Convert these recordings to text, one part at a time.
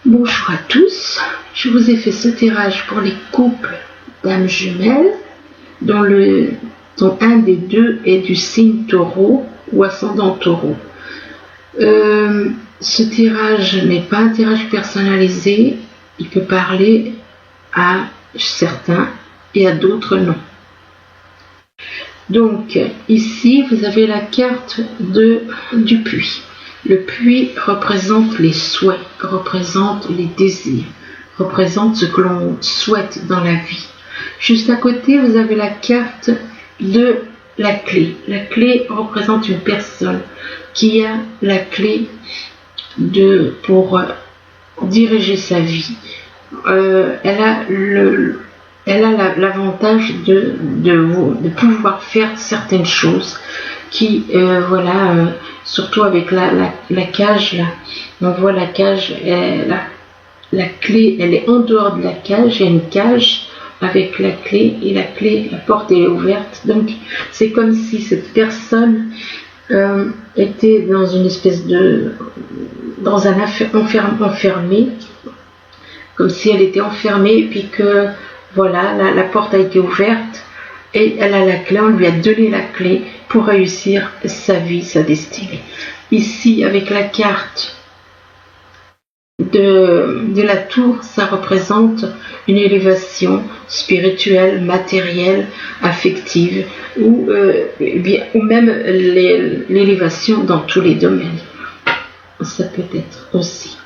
Bonjour à tous, je vous ai fait ce tirage pour les couples d'âmes jumelles dont un des deux est du signe taureau ou ascendant taureau. Ce tirage n'est pas un tirage personnalisé, il peut parler à certains et à d'autres non. Donc ici vous avez la carte du puits. Le puits représente les souhaits, représente les désirs, représente ce que l'on souhaite dans la vie. Juste à côté, vous avez la carte de la clé. La clé représente une personne qui a la clé pour diriger sa vie. Elle a l'avantage de pouvoir faire certaines choses qui, surtout avec la cage, là, on voit la cage, la clé, elle est en dehors de la cage, il y a une cage avec la clé, et la porte est ouverte, donc c'est comme si cette personne était dans une espèce dans un enfermé, comme si elle était enfermée, et puis que, voilà, la porte a été ouverte, et elle a la clé, on lui a donné la clé pour réussir sa vie, sa destinée. Ici, avec la carte de la tour, ça représente une élévation spirituelle, matérielle, affective, ou même l'élévation dans tous les domaines. Ça peut être aussi.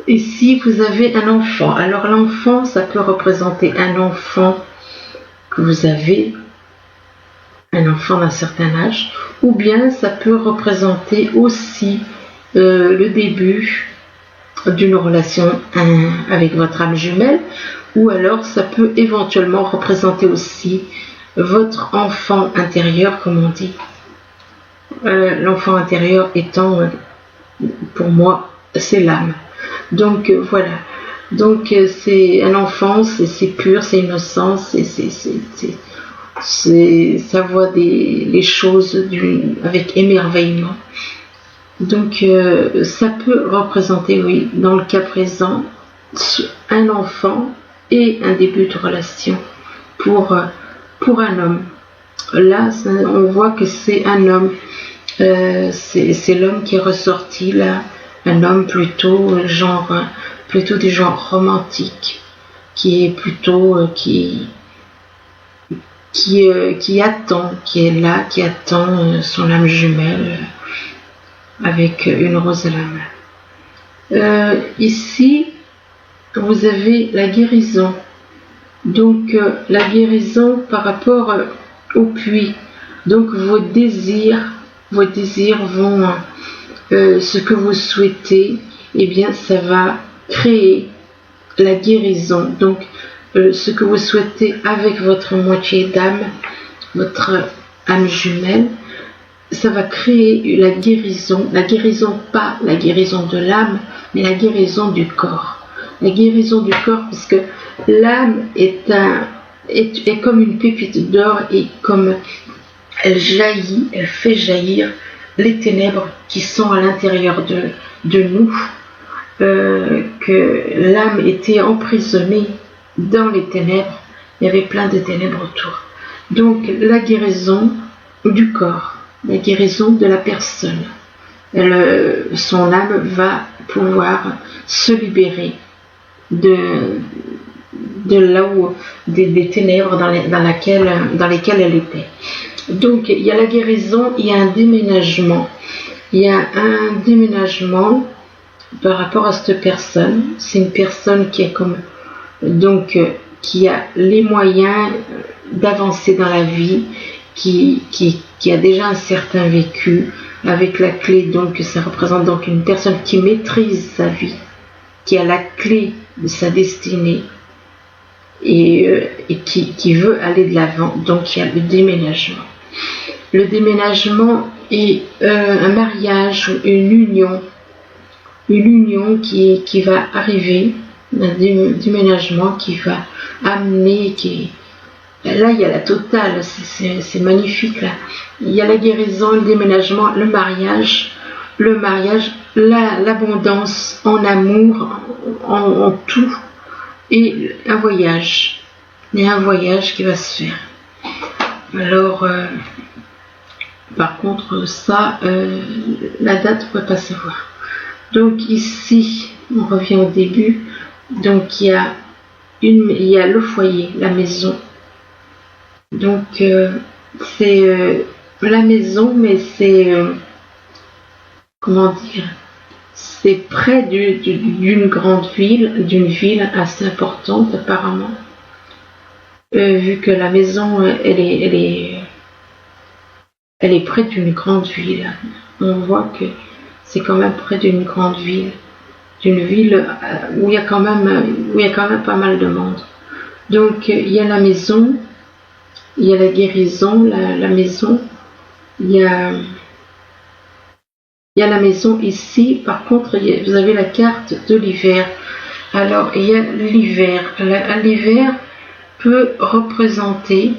Ici, vous avez un enfant. Alors l'enfant, ça peut représenter un enfant que vous avez, un enfant d'un certain âge, ou bien ça peut représenter aussi le début d'une relation avec votre âme jumelle, ou alors ça peut éventuellement représenter aussi votre enfant intérieur, comme on dit. L'enfant intérieur étant, pour moi, c'est l'âme. Donc voilà. Donc c'est un enfant, c'est pur, c'est innocent, ça voit les choses avec émerveillement. Donc ça peut représenter, oui, dans le cas présent, un enfant et un début de relation pour un homme. Là, on voit que c'est un homme, c'est l'homme qui est ressorti là, un homme plutôt du genre romantique, qui est plutôt qui attend, qui est là, qui attend son âme jumelle avec une rose à la main. Ici, vous avez la guérison. Donc, la guérison par rapport au puits. Donc, vos désirs vont, ce que vous souhaitez, eh bien, ça va créer la guérison. Donc, ce que vous souhaitez avec votre moitié d'âme, votre âme jumelle, ça va créer la guérison, pas la guérison de l'âme, mais la guérison du corps. La guérison du corps, puisque l'âme est comme une pépite d'or, et comme elle fait jaillir les ténèbres qui sont à l'intérieur de nous, que l'âme était emprisonnée dans les ténèbres, il y avait plein de ténèbres autour. Donc la guérison du corps, la guérison de la personne, son âme va pouvoir se libérer de là où des ténèbres dans lesquelles elle était. Donc il y a la guérison, il y a un déménagement. Il y a un déménagement par rapport à cette personne. C'est une personne qui est qui a les moyens d'avancer dans la vie, qui a déjà un certain vécu avec la clé. Donc ça représente donc une personne qui maîtrise sa vie, qui a la clé de sa destinée, et qui veut aller de l'avant. Donc il y a le déménagement. Le déménagement est un mariage, une union qui va arriver, un déménagement qui va amener, là il y a la totale, c'est magnifique là. Il y a la guérison, le déménagement, le mariage, le mariage, l'abondance en amour, en tout, et un voyage. Il y a un voyage qui va se faire. Alors, par contre, ça, la date, on ne peut pas savoir. Donc ici, on revient au début. Donc il y a le foyer, la maison. Donc c'est la maison, mais c'est comment dire, c'est près d'une grande ville, d'une ville assez importante apparemment. Vu que la maison, elle est près d'une grande ville. On voit que c'est quand même près d'une grande ville, d'une ville où il y a quand même pas mal de monde. Donc il y a la maison, il y a la guérison, la maison, il y a la maison ici. Par contre, vous avez la carte de l'hiver. Alors il y a l'hiver. L'hiver peut représenter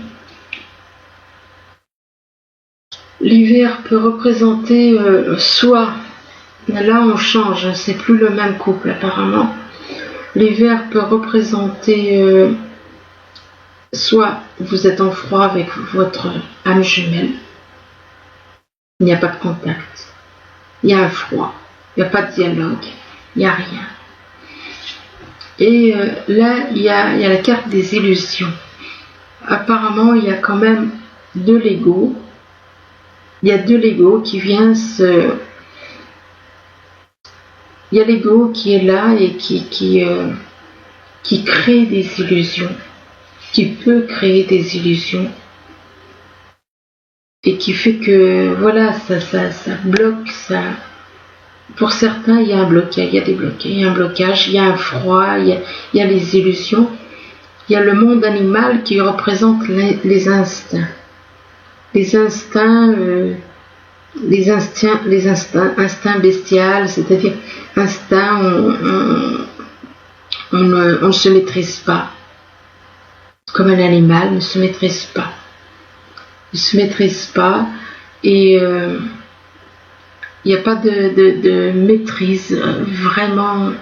soit, là on change, c'est plus le même couple apparemment. L'hiver peut représenter soit vous êtes en froid avec votre âme jumelle, il n'y a pas de contact, il y a un froid, il n'y a pas de dialogue, il n'y a rien. Et là il y a la carte des illusions. Apparemment il y a quand même de l'ego. Il y a de l'ego qui vient il y a l'ego qui est là et qui crée des illusions, qui peut créer des illusions et qui fait que voilà, ça bloque, ça. Pour certains, il y a un blocage, il y a des blocages, il y a un blocage, il y a un froid, il y a les illusions, il y a le monde animal qui représente les instincts. Les instincts bestiaux, c'est-à-dire instincts, on ne se maîtrise pas. Comme un animal ne se maîtrise pas. Il ne se maîtrise pas et il n'y a pas de maîtrise, vraiment,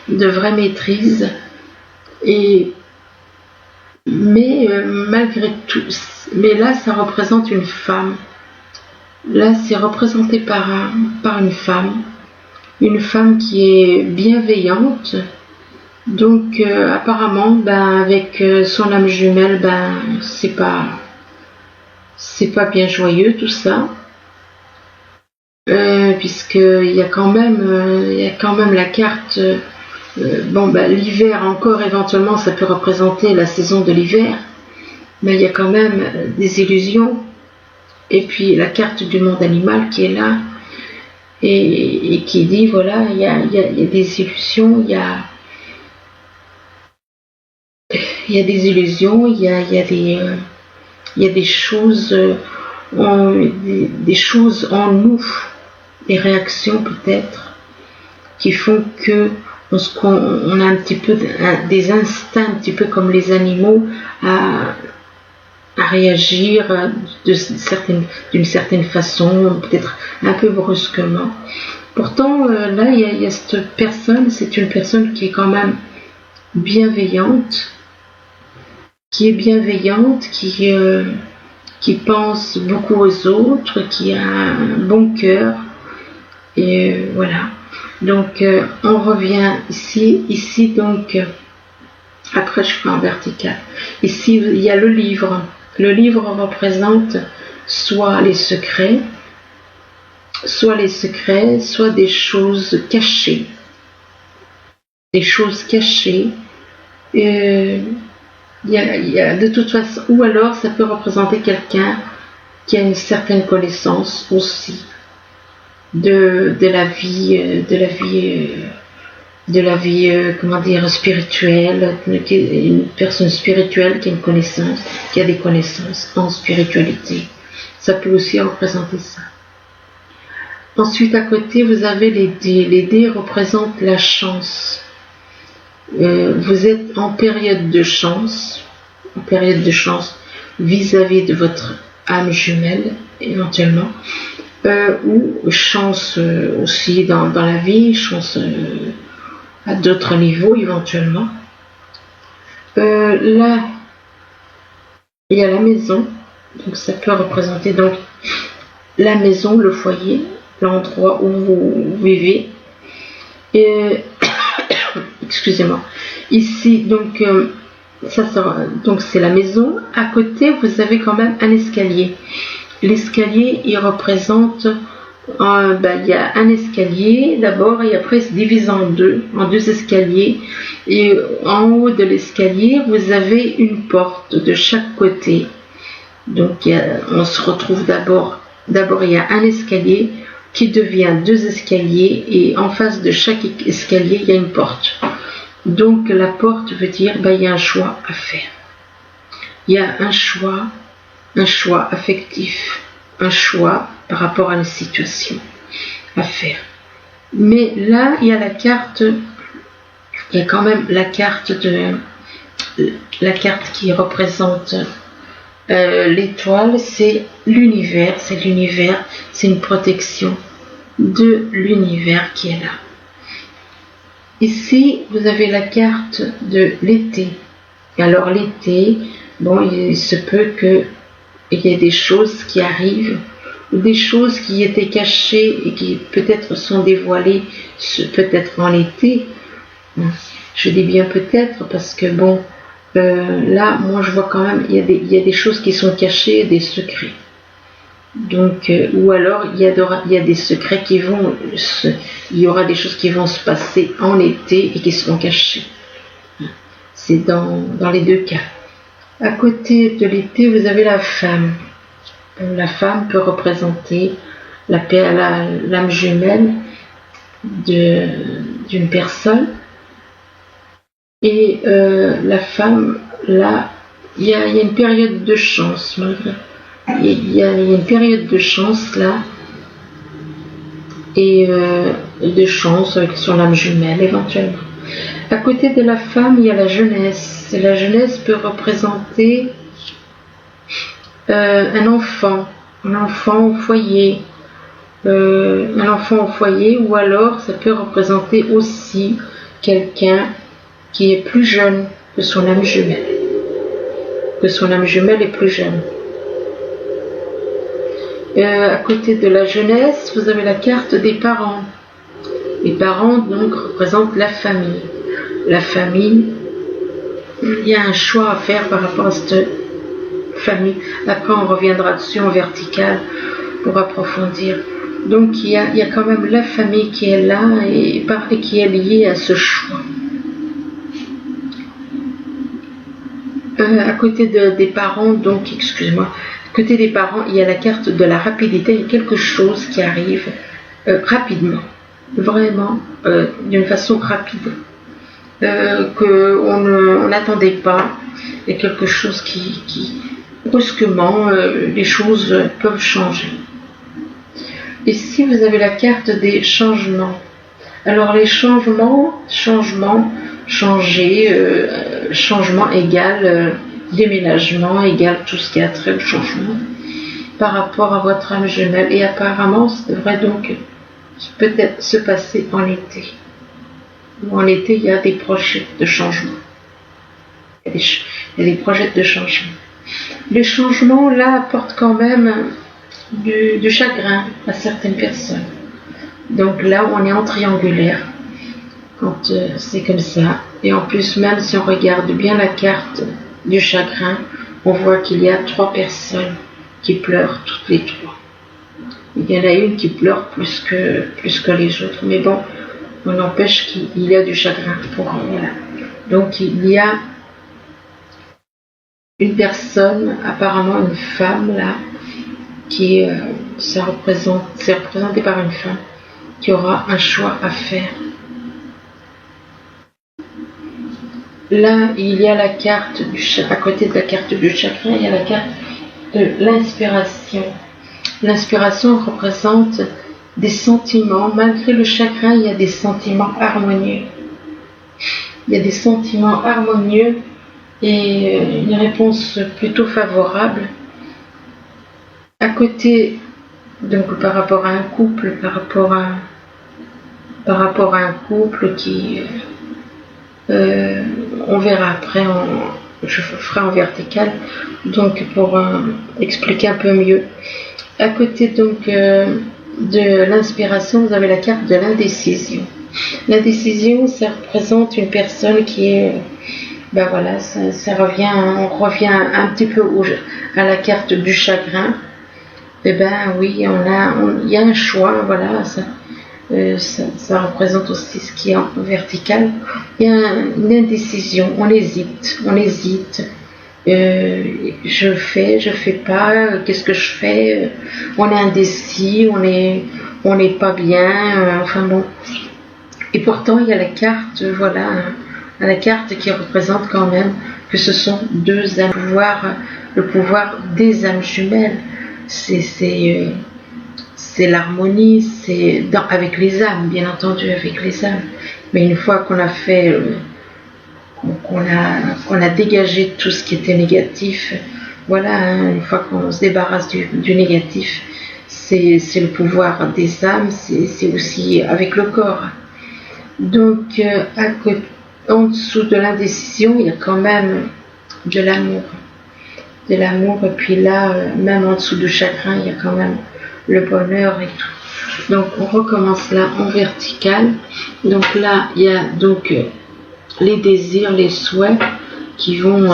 de vraie maîtrise. Mais malgré tout, mais là ça représente une femme. Là c'est représenté par une femme qui est bienveillante. Donc apparemment, avec son âme jumelle, c'est pas bien joyeux tout ça, puisqu'il y a quand même la carte. L'hiver encore, éventuellement, ça peut représenter la saison de l'hiver, mais il y a quand même des illusions. Et puis la carte du monde animal qui est là et qui dit voilà, il y a des illusions, il y a des illusions, il y a des choses, des choses en nous, des réactions peut-être qui font que on a un petit peu des instincts, un petit peu comme les animaux, à réagir d'une certaine façon, peut-être un peu brusquement. Pourtant, là, il y a cette personne, c'est une personne qui est quand même bienveillante, qui pense beaucoup aux autres, qui a un bon cœur, et voilà. Donc on revient ici donc après je fais en vertical. Ici il y a le livre. Le livre représente soit les secrets, soit des choses cachées. Des choses cachées. Il y a de toute façon, ou alors ça peut représenter quelqu'un qui a une certaine connaissance aussi de la vie comment dire, spirituelle, une personne spirituelle qui a une connaissance, qui a des connaissances en spiritualité. Ça peut aussi représenter ça. Ensuite, à côté, vous avez les dés. Les dés représentent la chance. Vous êtes en période de chance vis-à-vis de votre âme jumelle, éventuellement. ou chance aussi dans la vie, chance à d'autres niveaux éventuellement. Là, il y a la maison, donc ça peut représenter donc la maison, le foyer, l'endroit où vous vivez. Et excusez-moi. Ici, donc, donc c'est la maison. À côté, vous avez quand même un escalier. L'escalier, il représente, il y a un escalier d'abord et après il se divise en deux escaliers. Et en haut de l'escalier, vous avez une porte de chaque côté. Donc on se retrouve d'abord il y a un escalier qui devient deux escaliers et en face de chaque escalier, il y a une porte. Donc la porte veut dire il y a un choix à faire. Il y a un choix affectif, un choix par rapport à une situation à faire. Mais là, il y a la carte, il y a quand même la carte qui représente l'étoile, c'est l'univers, c'est une protection de l'univers qui est là. Ici, vous avez la carte de l'été. Alors l'été, il se peut qu'il y ait des choses qui arrivent, des choses qui étaient cachées et qui peut-être sont dévoilées, peut-être en été. Je dis bien peut-être parce que là, moi je vois quand même, il y a des choses qui sont cachées, des secrets. Donc, ou alors il y a des secrets il y aura des choses qui vont se passer en été et qui seront cachées. C'est dans les deux cas. À côté de l'été, vous avez la femme. La femme peut représenter l'âme jumelle d'une personne. Et la femme, là, il y a une période de chance, malgré. Il y a une période de chance là, et de chance avec son âme jumelle éventuellement. À côté de la femme, il y a la jeunesse. La jeunesse peut représenter un enfant au foyer. Ou alors ça peut représenter aussi quelqu'un qui est plus jeune que son âme jumelle. Que son âme jumelle est plus jeune. À côté de la jeunesse, vous avez la carte des parents. Les parents, donc, représentent la famille. La famille, il y a un choix à faire par rapport à cette famille. Après, on reviendra dessus en vertical pour approfondir. Donc, il y a quand même la famille qui est là et qui est liée à ce choix. À côté des parents, donc, excusez-moi, à côté des parents, il y a la carte de la rapidité. Il y a quelque chose qui arrive rapidement, vraiment d'une façon rapide, qu'on n'attendait pas. Il y a quelque chose qui brusquement, les choses peuvent changer. Ici, vous avez la carte des changements. Alors, les changements, changer, changement égale déménagement, égale tout ce qui a trait au changement par rapport à votre âme jumelle. Et apparemment, ça devrait donc peut-être se passer en été. En été, il y a des projets de changement. Il y a des projets de changement. Les changements, là, apportent quand même du chagrin à certaines personnes. Donc là, on est en triangulaire quand c'est comme ça. Et en plus, même si on regarde bien la carte du chagrin, on voit qu'il y a 3 personnes qui pleurent, toutes les 3. Il y en a une qui pleure plus que les autres. Mais bon, on n'empêche qu'il y a du chagrin. Voilà. Donc il y a une personne, apparemment une femme là, c'est représenté par une femme qui aura un choix à faire. Là, il y a la carte à côté de la carte du chakra, il y a la carte de l'inspiration. L'inspiration représente des sentiments. Malgré le chakra, il y a des sentiments harmonieux. Il y a des sentiments harmonieux et une réponse plutôt favorable. À côté Donc par rapport à un couple, par rapport à un couple qui, on verra après, je ferai en vertical, donc pour expliquer un peu mieux. À côté donc de l'inspiration, vous avez la carte de l'indécision. L'indécision, ça représente une personne qui est, ben voilà, ça revient, on revient un petit peu à la carte du chagrin. Eh ben oui, il y a un choix, voilà, ça représente aussi ce qui est en vertical. Il y a une indécision, on hésite. Je fais pas, qu'est-ce que je fais? On est indécis, on n'est pas bien, enfin bon. Et pourtant, il y a la carte, voilà, la carte qui représente quand même que ce sont deux âmes, le pouvoir des âmes jumelles. C'est l'harmonie, avec les âmes, bien entendu, avec les âmes. Mais une fois qu'on a fait, qu'on a dégagé tout ce qui était négatif, voilà, hein, une fois qu'on se débarrasse du négatif, c'est le pouvoir des âmes, c'est aussi avec le corps. Donc, en dessous de l'indécision, il y a quand même de l'amour. Et puis là, même en dessous du chagrin, il y a quand même le bonheur et tout. Donc, on recommence là en vertical. Donc là, il y a donc les désirs, les souhaits qui vont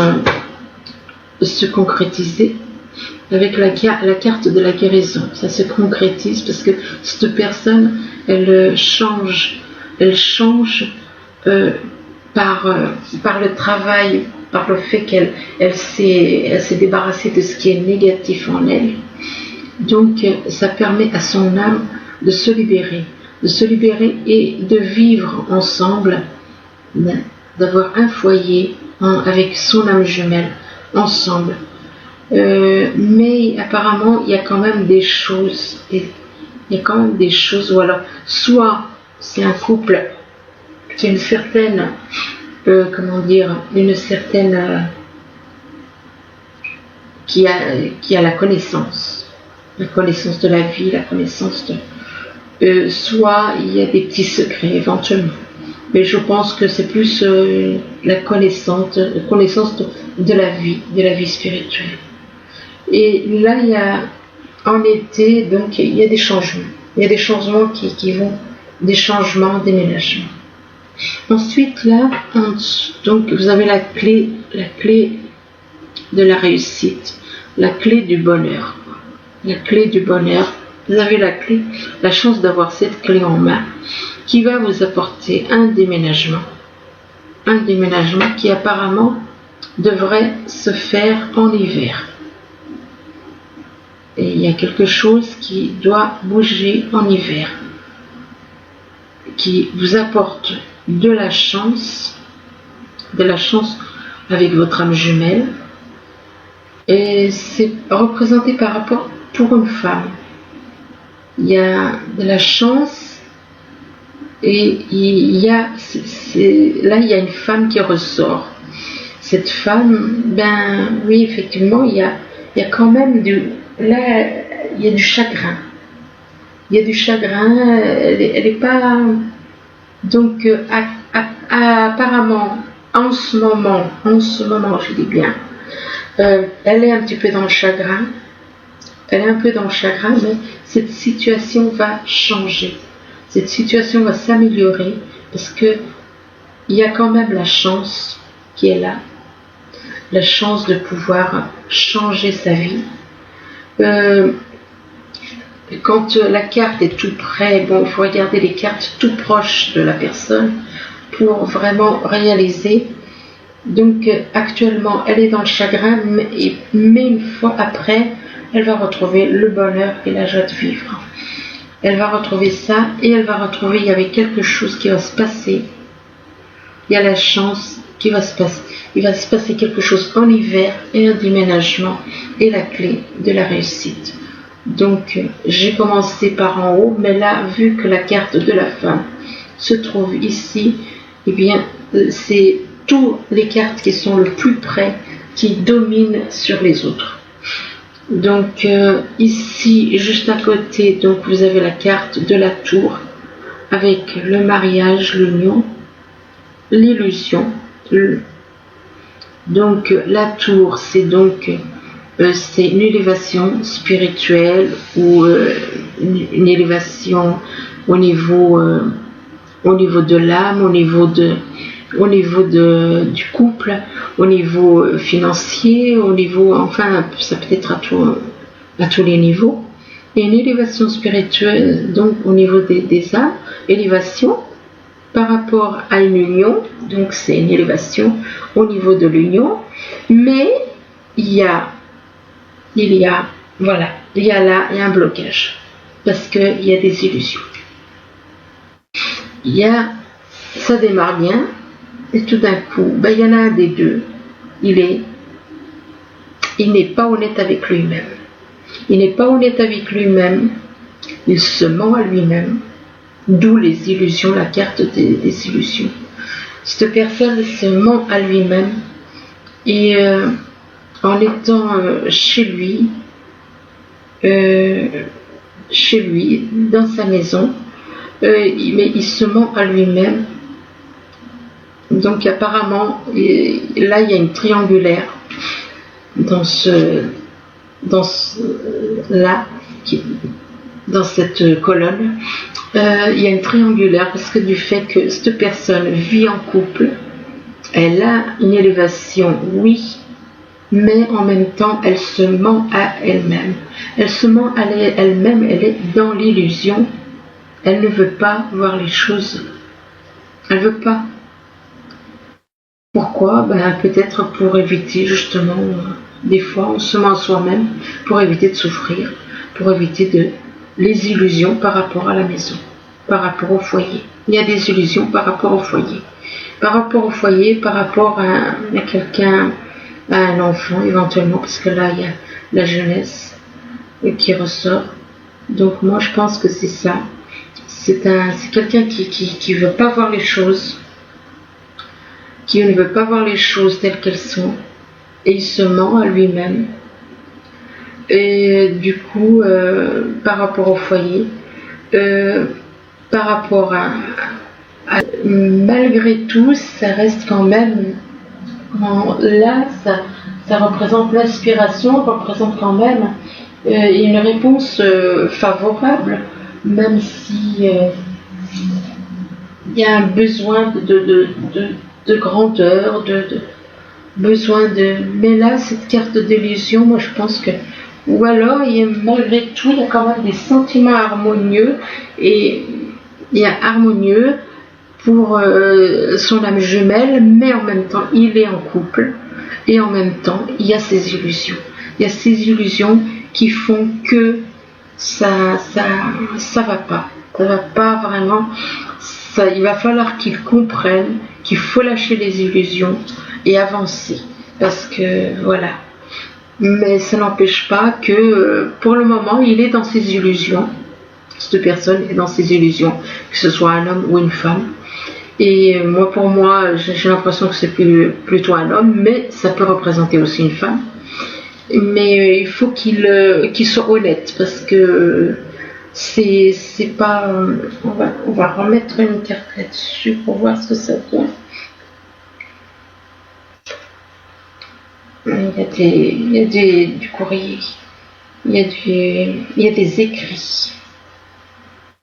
se concrétiser avec la carte de la guérison. Ça se concrétise parce que cette personne, elle change par le travail, par le fait qu'elle s'est débarrassée de ce qui est négatif en elle. Donc ça permet à son âme de se libérer et de vivre ensemble, d'avoir un foyer avec son âme jumelle ensemble. Mais apparemment il y a quand même des choses, ou alors soit c'est un couple qui a une certaine qui a la connaissance de la vie, la connaissance de soit il y a des petits secrets éventuellement, mais je pense que c'est plus la connaissance de la vie spirituelle. Et là il y a en été, donc il y a des changements qui vont, des changements, déménagements. Ensuite là, donc vous avez la clé de la réussite, la clé du bonheur. Vous avez la chance d'avoir cette clé en main qui va vous apporter un déménagement qui apparemment devrait se faire en hiver. Et il y a quelque chose qui doit bouger en hiver, qui vous apporte de la chance avec votre âme jumelle. Et c'est représenté par rapport pour une femme. Il y a de la chance et il y a une femme qui ressort. Cette femme, ben oui, effectivement, il y a quand même il y a du chagrin. Elle est pas, donc apparemment en ce moment, je dis bien, elle est un petit peu dans le chagrin. Mais cette situation va changer. Cette situation va s'améliorer parce que il y a quand même la chance qui est là, la chance de pouvoir changer sa vie. Quand la carte est tout près, il faut regarder les cartes tout proches de la personne pour vraiment réaliser. Donc actuellement, elle est dans le chagrin, mais une fois après, elle va retrouver le bonheur et la joie de vivre. Elle va retrouver ça et elle va retrouver, il y avait quelque chose qui va se passer. Il y a la chance qui va se passer. Il va se passer quelque chose en hiver et un déménagement et la clé de la réussite. Donc j'ai commencé par en haut, mais là, vu que la carte de la femme se trouve ici, eh bien c'est toutes les cartes qui sont le plus près qui dominent sur les autres. Donc ici, juste à côté, donc vous avez la carte de la tour avec le mariage, l'union, l'illusion. Donc la tour, c'est donc c'est une élévation spirituelle ou une élévation au niveau de l'âme, au niveau du couple, au niveau financier, au niveau, enfin, ça peut être à tous les niveaux. Et une élévation spirituelle, donc au niveau des âmes, élévation par rapport à une union, donc c'est une élévation au niveau de l'union, mais il y a un blocage, parce qu'il y a des illusions. Ça démarre bien, et tout d'un coup, il y en a un des deux, il n'est pas honnête avec lui-même. Il n'est pas honnête avec lui-même, il se ment à lui-même, d'où les illusions, la carte des illusions. Cette personne se ment à lui-même, et en étant chez lui, dans sa maison, mais il se ment à lui-même. Donc apparemment, là il y a une triangulaire dans cette colonne. Il y a une triangulaire parce que du fait que cette personne vit en couple, elle a une élévation, oui, mais en même temps elle se ment à elle-même. Elle se ment à elle-même, elle est dans l'illusion. Elle ne veut pas voir les choses. Elle ne veut pas. Pourquoi? Peut-être pour éviter justement, des fois on se ment à soi-même pour éviter de souffrir, pour éviter les illusions par rapport à la maison, par rapport au foyer. Il y a des illusions par rapport au foyer. Par rapport au foyer, par rapport à quelqu'un, à un enfant éventuellement, parce que là il y a la jeunesse qui ressort. Donc moi je pense que c'est ça. C'est quelqu'un qui veut pas voir les choses, qui ne veut pas voir les choses telles qu'elles sont, et il se ment à lui-même. Et du coup, par rapport au foyer, par rapport malgré tout, ça reste quand même, là, ça représente l'inspiration, représente quand même une réponse favorable, même si il y a un besoin de grandeur, besoin de... Mais là, cette carte d'illusion, moi je pense que... Ou alors, malgré tout, il y a quand même des sentiments harmonieux, et il y a harmonieux pour son âme jumelle, mais en même temps, il est en couple, et en même temps, il y a ces illusions. Il y a ces illusions qui font que ça va pas. Ça va pas vraiment. Il va falloir qu'il comprenne qu'il faut lâcher les illusions et avancer. Parce que, voilà. Mais ça n'empêche pas que, pour le moment, il est dans ses illusions. Cette personne est dans ses illusions, que ce soit un homme ou une femme. Et pour moi, j'ai l'impression que c'est plutôt un homme, mais ça peut représenter aussi une femme. Mais il faut qu'il soit honnête, parce que c'est pas... on va remettre une carte là-dessus pour voir ce que ça donne. Il y a du courrier, il y a des écrits.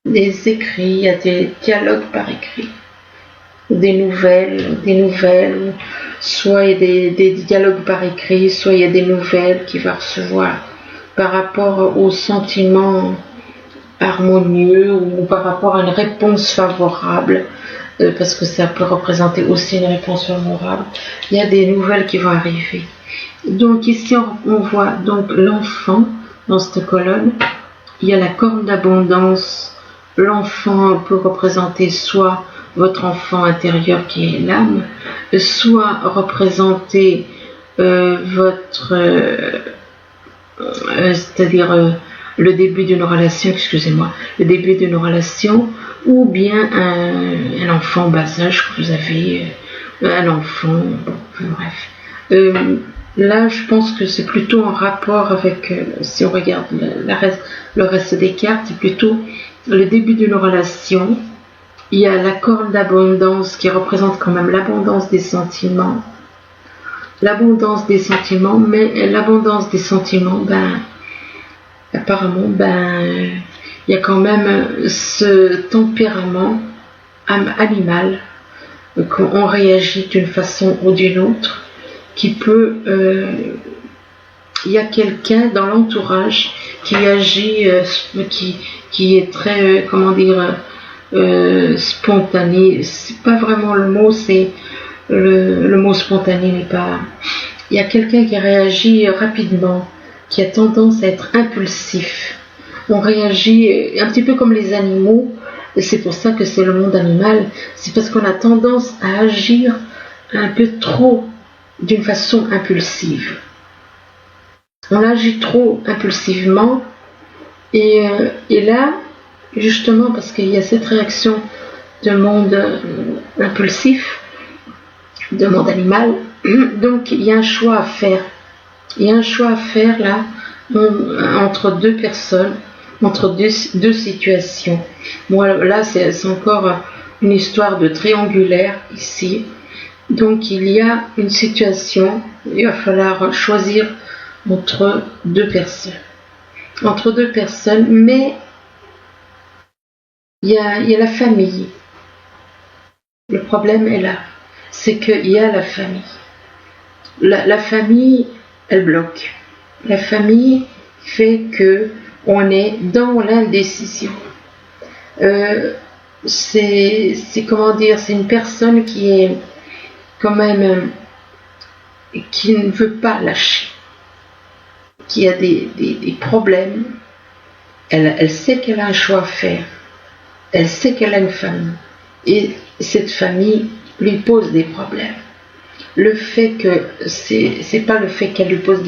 Il y a des dialogues par écrit. Des nouvelles, soit il y a des dialogues par écrit, soit il y a des nouvelles qu'il va recevoir par rapport aux sentiments harmonieux ou par rapport à une réponse favorable, parce que ça peut représenter aussi une réponse favorable. Il y a des nouvelles qui vont arriver. Donc ici on voit donc l'enfant dans cette colonne. Il y a la corne d'abondance. L'enfant peut représenter soit votre enfant intérieur qui est l'âme, soit représenter votre... c'est-à-dire le début d'une relation, ou bien un enfant bas âge que vous avez, un enfant, bref. Là, je pense que c'est plutôt en rapport avec, si on regarde le reste des cartes, c'est plutôt le début d'une relation. Il y a la corne d'abondance qui représente quand même l'abondance des sentiments. L'abondance des sentiments, mais l'abondance des sentiments, apparemment, il y a quand même ce tempérament animal, qu'on réagit d'une façon ou d'une autre, qui peut... il y a quelqu'un dans l'entourage qui agit, qui est très, comment dire, spontané. C'est pas vraiment le mot, c'est le mot spontané n'est pas... Il y a quelqu'un qui réagit rapidement, qui a tendance à être impulsif. On réagit un petit peu comme les animaux, et c'est pour ça que c'est le monde animal. C'est parce qu'on a tendance à agir un peu trop d'une façon impulsive. On agit trop impulsivement, et là, justement, parce qu'il y a cette réaction de monde impulsif, de monde animal, donc il y a un choix à faire. Il y a un choix à faire là, entre deux personnes, entre deux situations. Moi, là, c'est encore une histoire de triangulaire ici. Donc il y a une situation, il va falloir choisir entre deux personnes. Entre deux personnes, mais il y a la famille. Le problème est là, c'est qu'il y a la famille. La famille, elle bloque. La famille fait que on est dans l'indécision. C'est comment dire, c'est une personne qui est quand même qui ne veut pas lâcher, qui a des problèmes. Elle sait qu'elle a un choix à faire. Elle sait qu'elle a une famille. Et cette famille lui pose des problèmes. Le fait que c'est pas le fait qu'elle lui pose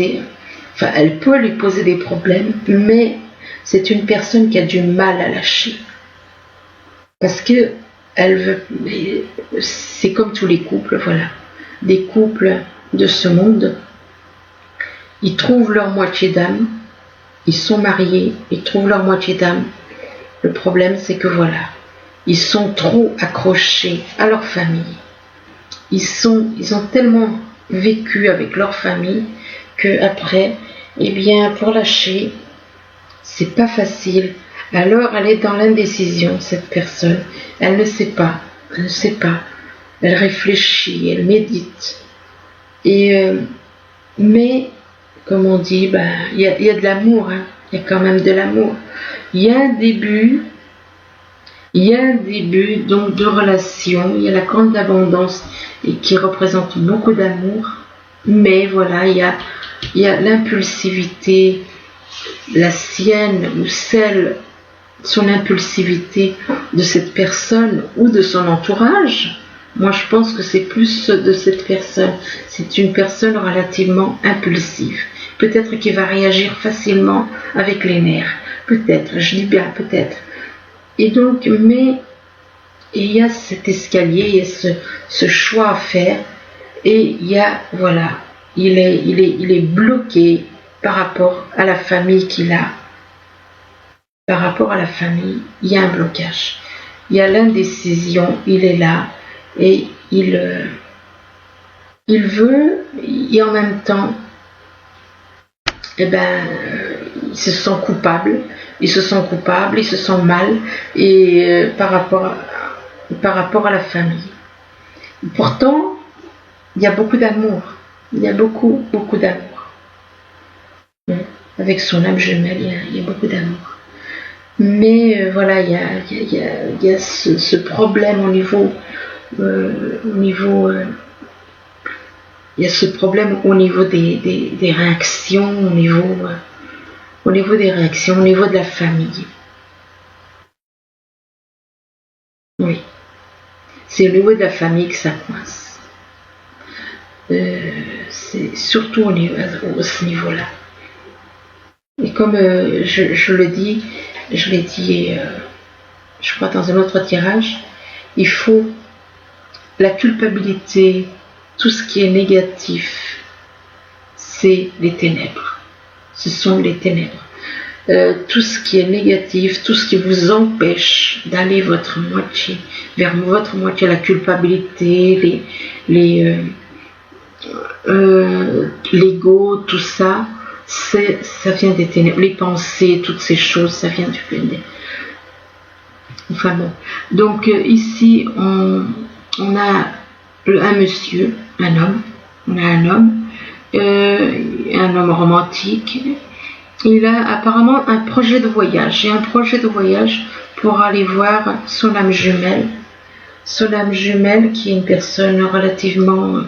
enfin, elle peut lui poser des problèmes, mais c'est une personne qui a du mal à lâcher. Parce que elle veut, c'est comme tous les couples, voilà. Des couples de ce monde, ils trouvent leur moitié d'âme, ils sont mariés, ils trouvent leur moitié d'âme. Le problème, c'est que voilà, ils sont trop accrochés à leur famille. Ils ont tellement vécu avec leur famille que après, eh bien, pour lâcher, c'est pas facile. Alors, elle est dans l'indécision, cette personne. Elle ne sait pas. Elle réfléchit, elle médite. Et mais, comme on dit, il y a de l'amour. Hein. Il y a quand même de l'amour. Il y a un début. Donc de relation, il y a la corne d'abondance et qui représente beaucoup d'amour, mais voilà, il y a l'impulsivité, la sienne ou son impulsivité de cette personne ou de son entourage. Moi je pense que c'est plus de cette personne, c'est une personne relativement impulsive, peut-être qui va réagir facilement avec les nerfs, peut-être, je dis bien peut-être. Et donc, mais il y a cet escalier, il y a ce choix à faire, et il y a, voilà, il est bloqué par rapport à la famille qu'il a. Par rapport à la famille, il y a un blocage. Il y a l'indécision, il est là, et il veut, et en même temps, eh ben, il se sent coupable. Ils se sentent mal et par rapport à la famille. Pourtant, il y a beaucoup d'amour. Il y a beaucoup d'amour. Avec son âme jumelle, il y a beaucoup d'amour. Mais voilà, il y a ce problème au niveau il y a ce problème au niveau des réactions, au niveau des réactions, au niveau de la famille. Oui. C'est au niveau de la famille que ça coince. C'est surtout à ce niveau-là. Et comme je l'ai dit, je crois dans un autre tirage, il faut la culpabilité, tout ce qui est négatif, c'est les ténèbres. Ce sont les ténèbres. Tout ce qui est négatif, tout ce qui vous empêche d'aller vers votre moitié, la culpabilité, l'ego, tout ça, ça vient des ténèbres. Les pensées, toutes ces choses, ça vient du ténèbre. Enfin bon. Donc ici, on a un monsieur, un homme. On a un homme romantique. Il a apparemment un projet de voyage. Et un projet de voyage pour aller voir son âme jumelle. Son âme jumelle qui est une personne relativement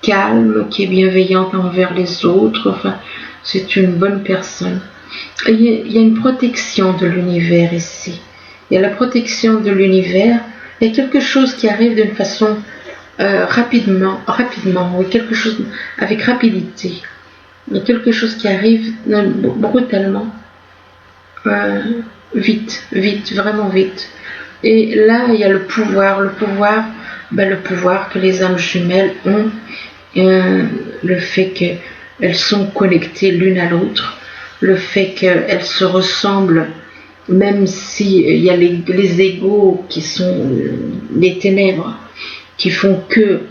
calme, qui est bienveillante envers les autres. Enfin, c'est une bonne personne. Et il y a une protection de l'univers ici. Il y a la protection de l'univers. Il y a quelque chose qui arrive d'une façon rapidement, oui, quelque chose avec rapidité. Il y a quelque chose qui arrive brutalement, vite, vraiment vite. Et là, il y a le pouvoir que les âmes jumelles ont, le fait qu'elles sont connectées l'une à l'autre, le fait qu'elles se ressemblent, même s'il y a les égos qui sont les ténèbres, qui font que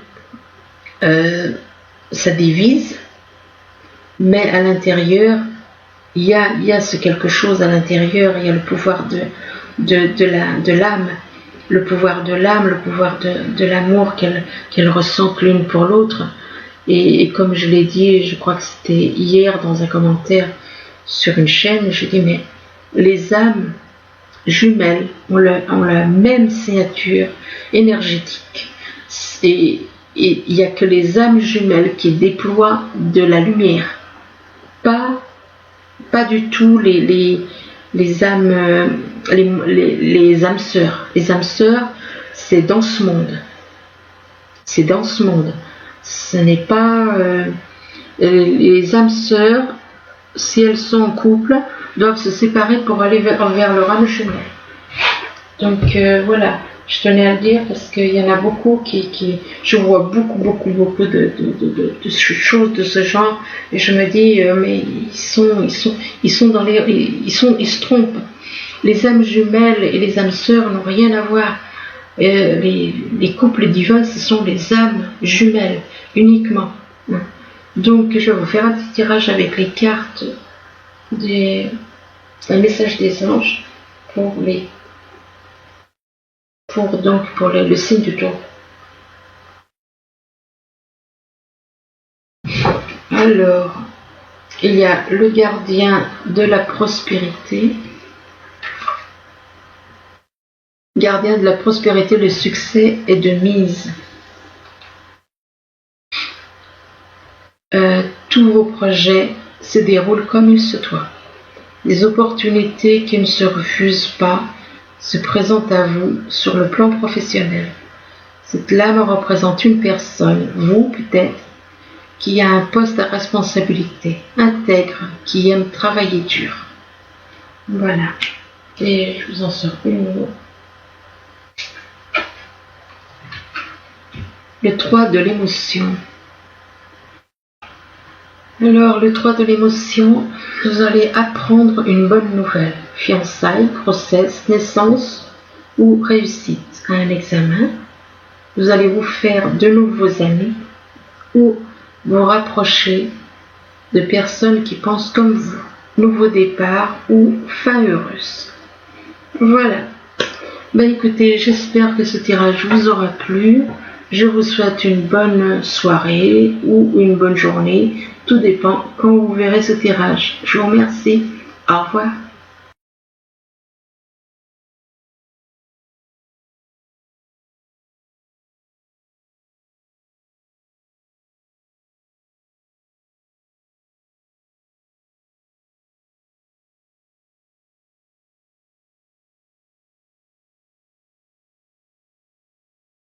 ça divise, mais à l'intérieur, il y a ce quelque chose à l'intérieur, il y a le pouvoir de l'âme, le pouvoir de l'âme, le pouvoir de l'amour qu'elles ressentent l'une pour l'autre. Et comme je l'ai dit, je crois que c'était hier dans un commentaire sur une chaîne, je dis mais les âmes jumelles ont la même signature énergétique. Et il n'y a que les âmes jumelles qui déploient de la lumière. Pas du tout les âmes les âmes sœurs. Les âmes sœurs, c'est dans ce monde. C'est dans ce monde. Ce n'est pas les âmes sœurs, si elles sont en couple, doivent se séparer pour aller vers leur âme jumelle. Donc voilà, je tenais à le dire parce qu'il y en a beaucoup je vois beaucoup de choses de ce genre et je me dis mais ils se trompent. Les âmes jumelles et les âmes sœurs n'ont rien à voir. Les couples divins, ce sont les âmes jumelles uniquement. Donc je vais vous faire un petit tirage avec les cartes un message des anges pour le signe du taureau. Alors, il y a le gardien de la prospérité. Gardien de la prospérité, le succès est de mise. Tous vos projets se déroulent comme il se doit. Les opportunités qui ne se refusent pas se présentent à vous sur le plan professionnel. Cette lame représente une personne, vous peut-être, qui a un poste à responsabilité, intègre, qui aime travailler dur. Voilà. Et je vous en sors une. Le 3 de l'émotion. Alors, le 3 de l'émotion, vous allez apprendre une bonne nouvelle. Fiançailles, grossesse, naissance ou réussite à un examen. Vous allez vous faire de nouveaux amis ou vous rapprocher de personnes qui pensent comme vous. Nouveau départ ou fin heureuse. Voilà. Ben écoutez, j'espère que ce tirage vous aura plu. Je vous souhaite une bonne soirée ou une bonne journée. Tout dépend quand vous verrez ce tirage. Je vous remercie. Au revoir.